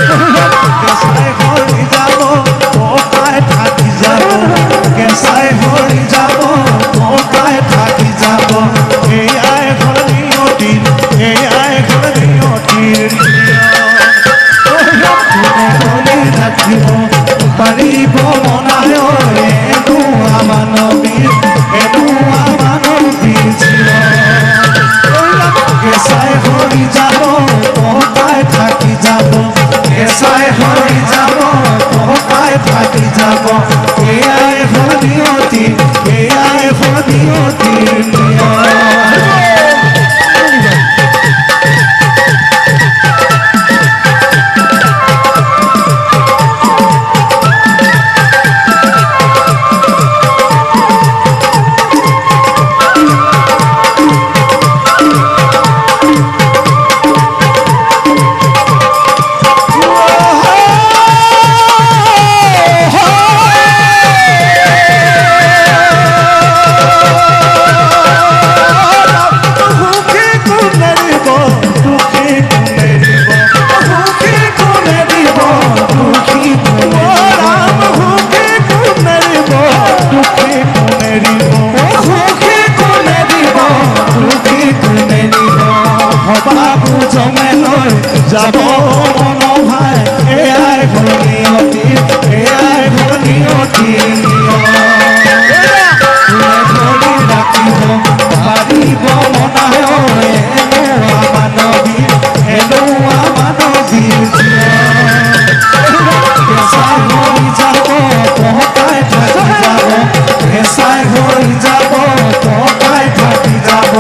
কেঁচাই হৰি যাব পকাই থাকি যাব কেঁচাই হৰি যাব পকাই থাকি যাব এয়াই হ'ল নিয়তিৰ এয়াই হ'ল নিয়তিৰ কোনে ৰাখিব পাৰিব মনায় এনো মানৱীৰ কেঁচাই হৰি যাব পকাই থাকি যাব কেঁচাই হৰি যাব পকাই থাকি যাব এয়াই হ'ল নিয়তি এয়াই হ'ল নিয়তিৰ নিয়ম যাব মনোভাই এয়াই হ'ল নিয়তিৰ এয়াই হ'ল নিয়তিৰ নিয়ম ধৰি ৰাখিব পাৰিব মনায় এনো মানৱীৰ এনোৱা মানৱীৰ কেঁচাই হৰি যাব পকাই থাকি যাব কেঁচাই হৰি যাব পকাই থাকি যাব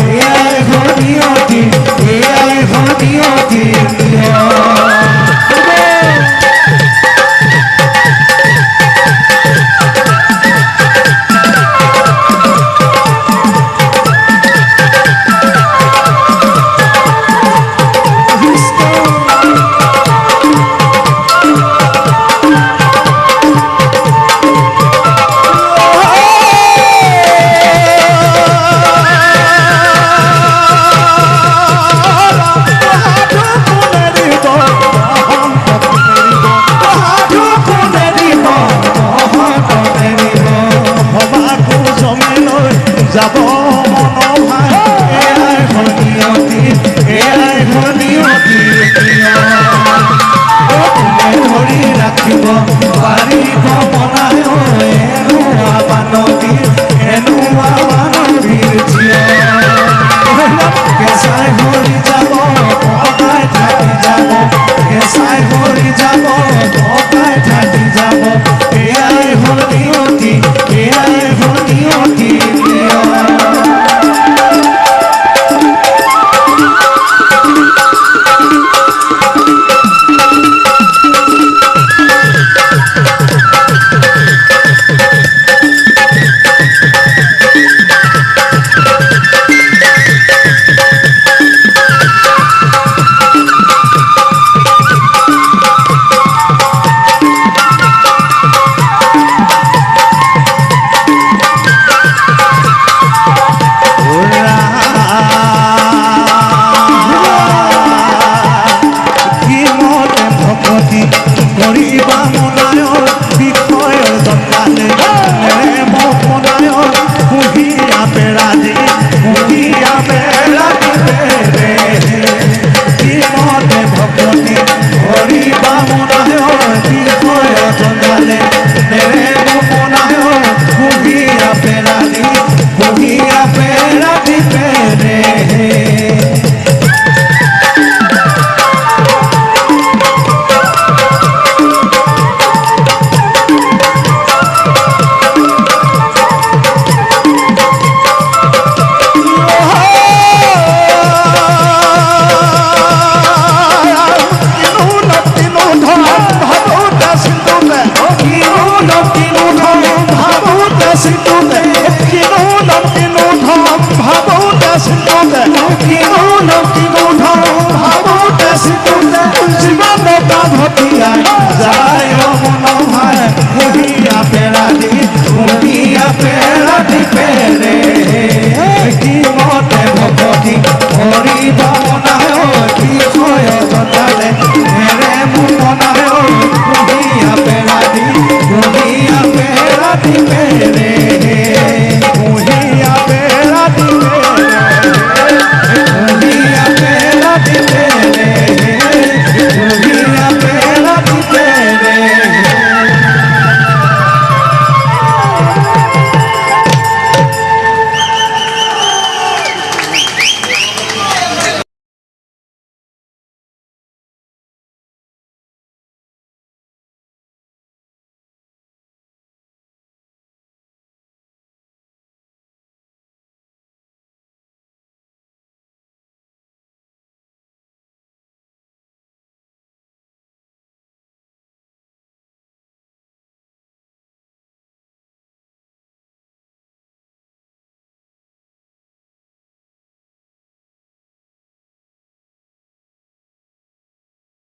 এয়াই হ'ল নিয়তিৰ এয়াই হ'ল নিয়তিৰ যাব মনোভাই এয়াই হ'ল নিয়তিৰ এয়াই হ'ল নিয়তিৰ কোনে ধৰি ৰাখিব পাৰিব মনায় এনোৱা মানৱীৰ এনোৱা মানৱীৰ কেঁচাই হৰি যাব পকাই থাকি যাব কেঁচাই হৰি যাব পকাই থাকি যাব এয়াই হ'ল নিয়তি এয়াই হ'ল নিয়তিৰ কৰিবা মনায়ৰ বিষয়ৰ জনালে মোক মনায়ৰ পুহিয়া পেৰাদি মতে ভকতি কৰিবা মনায়ৰ বিষয়ৰ জনালে মোক মনায়ৰ পুহিয়া পেৰাদি পেৰে যায় মনোভাই মহিয়া পেৰা দি